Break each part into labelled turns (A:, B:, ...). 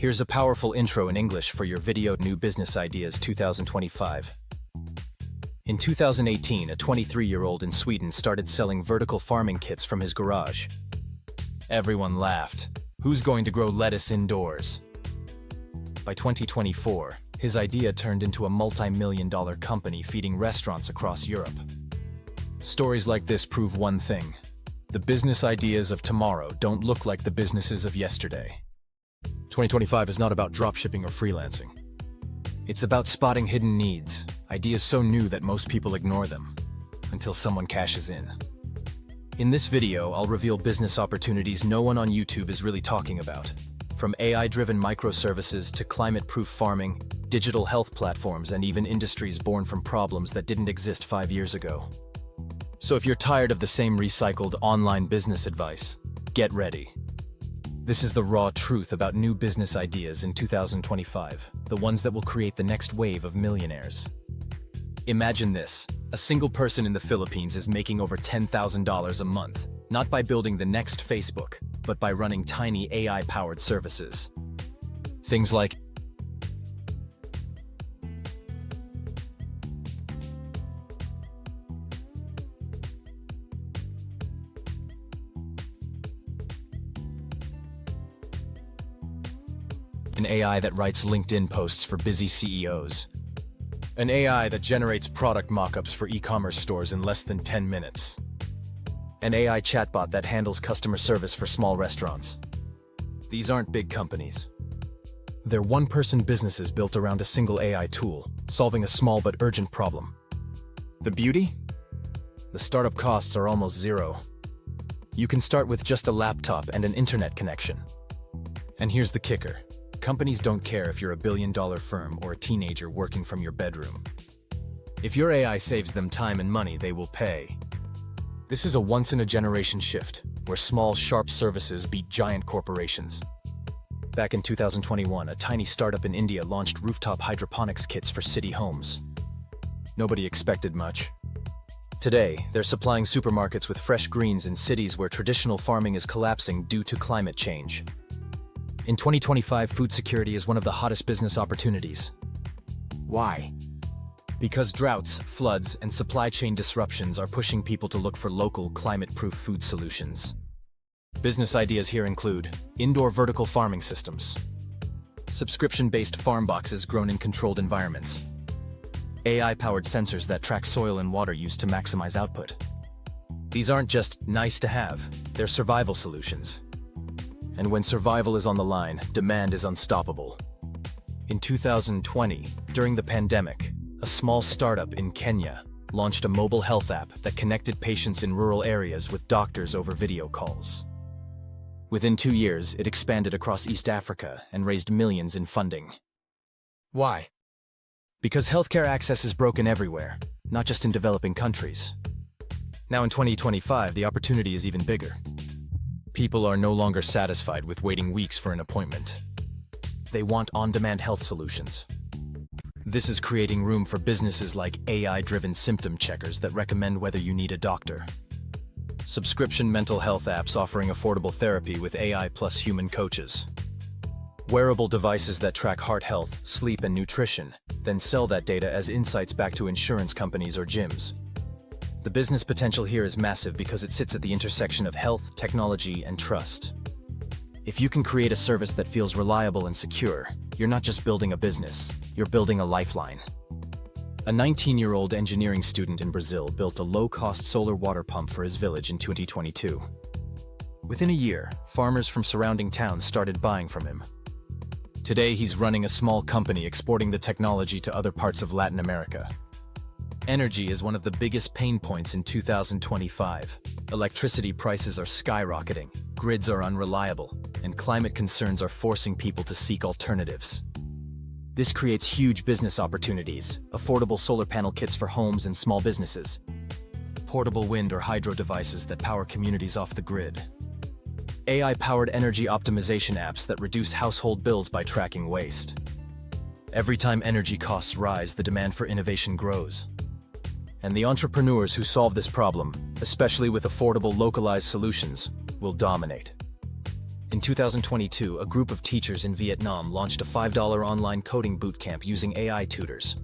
A: Here's a powerful intro in English for your video New Business Ideas 2025. In 2018, a 23-year-old in Sweden started selling vertical farming kits from his garage. Everyone laughed. Who's going to grow lettuce indoors? By 2024, his idea turned into a multi-million-dollar company feeding restaurants across Europe. Stories like this prove one thing. The business ideas of tomorrow don't look like the businesses of yesterday. 2025 is not about dropshipping or freelancing. It's about spotting hidden needs, ideas so new that most people ignore them, until someone cashes in. In this video, I'll reveal business opportunities no one on YouTube is really talking about. From AI-driven microservices to climate-proof farming, digital health platforms, and even industries born from problems that didn't exist 5 years ago. So if you're tired of the same recycled online business advice, get ready. This is the raw truth about new business ideas in 2025, the ones that will create the next wave of millionaires. Imagine this: a single person in the Philippines is making over $10,000 a month, not by building the next Facebook, but by running tiny AI-powered services. Things like an AI that writes LinkedIn posts for busy CEOs. An AI that generates product mock-ups for e-commerce stores in less than 10 minutes. An AI chatbot that handles customer service for small restaurants. These aren't big companies. They're one-person businesses built around a single AI tool, solving a small but urgent problem. The beauty? The startup costs are almost zero. You can start with just a laptop and an internet connection. And here's the kicker. Companies don't care if you're a billion-dollar firm or a teenager working from your bedroom. If your AI saves them time and money, they will pay. This is a once-in-a-generation shift, where small, sharp services beat giant corporations. Back in 2021, a tiny startup in India launched rooftop hydroponics kits for city homes. Nobody expected much. Today, they're supplying supermarkets with fresh greens in cities where traditional farming is collapsing due to climate change. In 2025, food security is one of the hottest business opportunities. Why? Because droughts, floods, and supply chain disruptions are pushing people to look for local, climate-proof food solutions. Business ideas here include indoor vertical farming systems, subscription-based farm boxes grown in controlled environments, AI-powered sensors that track soil and water use to maximize output. These aren't just nice to have, they're survival solutions. And when survival is on the line, demand is unstoppable. In 2020, during the pandemic, a small startup in Kenya launched a mobile health app that connected patients in rural areas with doctors over video calls. Within 2 years, it expanded across East Africa and raised millions in funding. Why? Because healthcare access is broken everywhere, not just in developing countries. Now in 2025, the opportunity is even bigger. People are no longer satisfied with waiting weeks for an appointment. They want on-demand health solutions. This is creating room for businesses like AI-driven symptom checkers that recommend whether you need a doctor. Subscription mental health apps offering affordable therapy with AI plus human coaches. Wearable devices that track heart health, sleep, and nutrition, then sell that data as insights back to insurance companies or gyms. The business potential here is massive because it sits at the intersection of health, technology, and trust. If you can create a service that feels reliable and secure, you're not just building a business, you're building a lifeline. A 19-year-old engineering student in Brazil built a low-cost solar water pump for his village in 2022. Within a year, farmers from surrounding towns started buying from him. Today, he's running a small company exporting the technology to other parts of Latin America. Energy is one of the biggest pain points in 2025. Electricity prices are skyrocketing, grids are unreliable, and climate concerns are forcing people to seek alternatives. This creates huge business opportunities: affordable solar panel kits for homes and small businesses, portable wind or hydro devices that power communities off the grid, AI-powered energy optimization apps that reduce household bills by tracking waste. Every time energy costs rise, the demand for innovation grows. And the entrepreneurs who solve this problem, especially with affordable localized solutions, will dominate. In 2022, a group of teachers in Vietnam launched a $5 online coding bootcamp using AI tutors.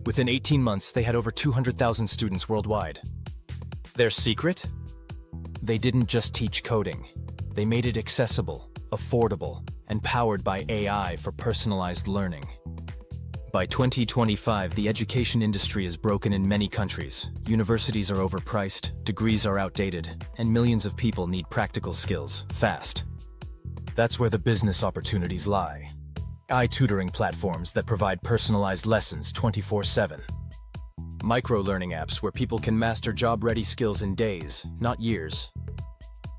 A: Within 18 months, they had over 200,000 students worldwide. Their secret? They didn't just teach coding. They made it accessible, affordable, and powered by AI for personalized learning. By 2025, the education industry is broken in many countries. Universities are overpriced, degrees are outdated, and millions of people need practical skills, fast. That's where the business opportunities lie. AI tutoring platforms that provide personalized lessons 24/7. Micro-learning apps where people can master job-ready skills in days, not years.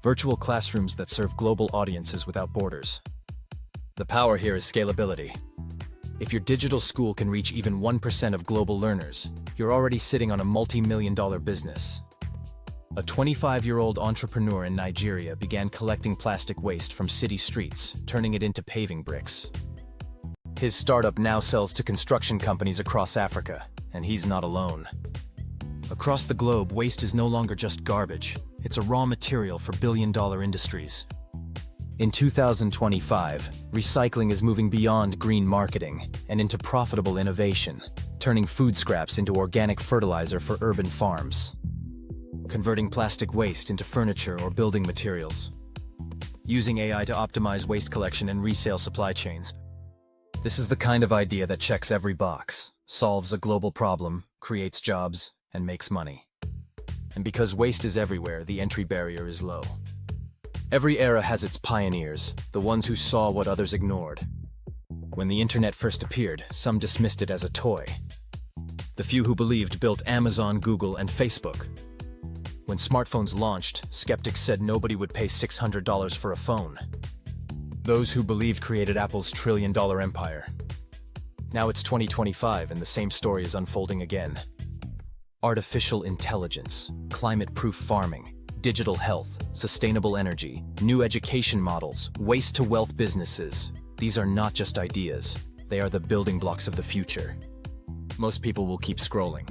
A: Virtual classrooms that serve global audiences without borders. The power here is scalability. If your digital school can reach even 1% of global learners, you're already sitting on a multi-million-dollar business. A 25-year-old entrepreneur in Nigeria began collecting plastic waste from city streets, turning it into paving bricks. His startup now sells to construction companies across Africa, and he's not alone. Across the globe, waste is no longer just garbage. It's a raw material for billion-dollar industries. In 2025, recycling is moving beyond green marketing and into profitable innovation, turning food scraps into organic fertilizer for urban farms, converting plastic waste into furniture or building materials, using AI to optimize waste collection and resale supply chains. This is the kind of idea that checks every box, solves a global problem, creates jobs, and makes money. And because waste is everywhere, the entry barrier is low. Every era has its pioneers, the ones who saw what others ignored. When the internet first appeared, some dismissed it as a toy. The few who believed built Amazon, Google, and Facebook. When smartphones launched, skeptics said nobody would pay $600 for a phone. Those who believed created Apple's trillion-dollar empire. Now it's 2025 and the same story is unfolding again. Artificial intelligence, climate-proof farming, digital health, sustainable energy, new education models, waste-to-wealth businesses. These are not just ideas. They are the building blocks of the future. Most people will keep scrolling.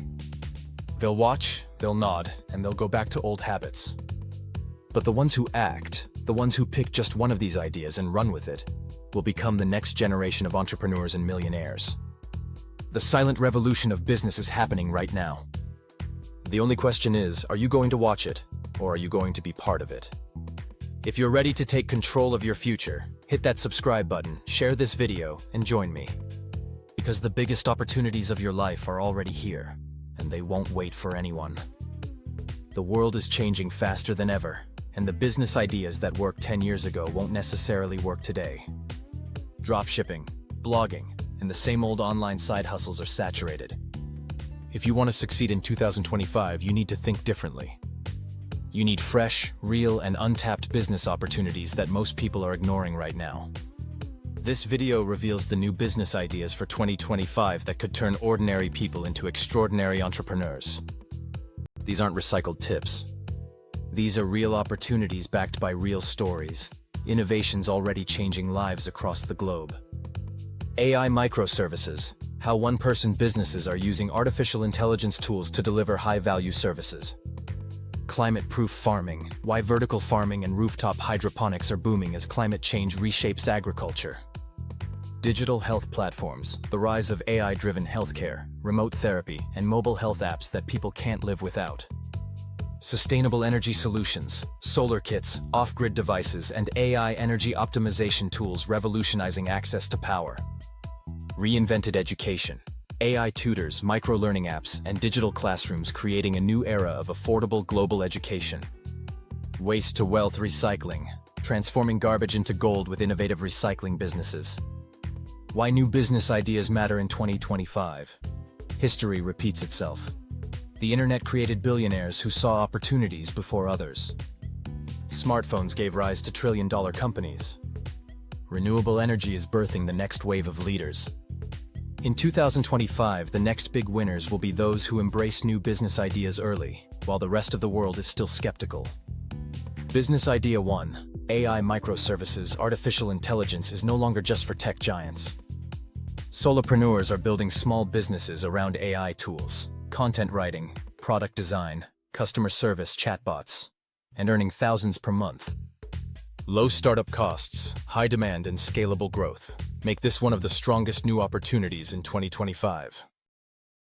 A: They'll watch, they'll nod, and they'll go back to old habits. But the ones who act, the ones who pick just one of these ideas and run with it, will become the next generation of entrepreneurs and millionaires. The silent revolution of business is happening right now. The only question is, are you going to watch it, or are you going to be part of it? If you're ready to take control of your future, hit that subscribe button, share this video, and join me. Because the biggest opportunities of your life are already here, and they won't wait for anyone. The world is changing faster than ever, and the business ideas that worked 10 years ago won't necessarily work today. Dropshipping, blogging, and the same old online side hustles are saturated. If you want to succeed in 2025, you need to think differently. You need fresh, real, and untapped business opportunities that most people are ignoring right now. This video reveals the new business ideas for 2025 that could turn ordinary people into extraordinary entrepreneurs. These aren't recycled tips. These are real opportunities backed by real stories, innovations already changing lives across the globe. AI microservices, how one-person businesses are using artificial intelligence tools to deliver high-value services. Climate-proof farming, why vertical farming and rooftop hydroponics are booming as climate change reshapes agriculture. Digital health platforms, the rise of AI-driven healthcare, remote therapy, and mobile health apps that people can't live without. Sustainable energy solutions, solar kits, off-grid devices, and AI energy optimization tools revolutionizing access to power. Reinvented education, AI tutors, micro-learning apps, and digital classrooms creating a new era of affordable global education. Waste-to-wealth recycling, transforming garbage into gold with innovative recycling businesses. Why new business ideas matter in 2025. History repeats itself. The internet created billionaires who saw opportunities before others. Smartphones gave rise to trillion-dollar companies. Renewable energy is birthing the next wave of leaders. In 2025, the next big winners will be those who embrace new business ideas early, while the rest of the world is still skeptical. Business Idea 1. AI microservices, artificial intelligence is no longer just for tech giants. Solopreneurs are building small businesses around AI tools, content writing, product design, customer service chatbots, and earning thousands per month. Low startup costs, high demand, and scalable growth make this one of the strongest new opportunities in 2025.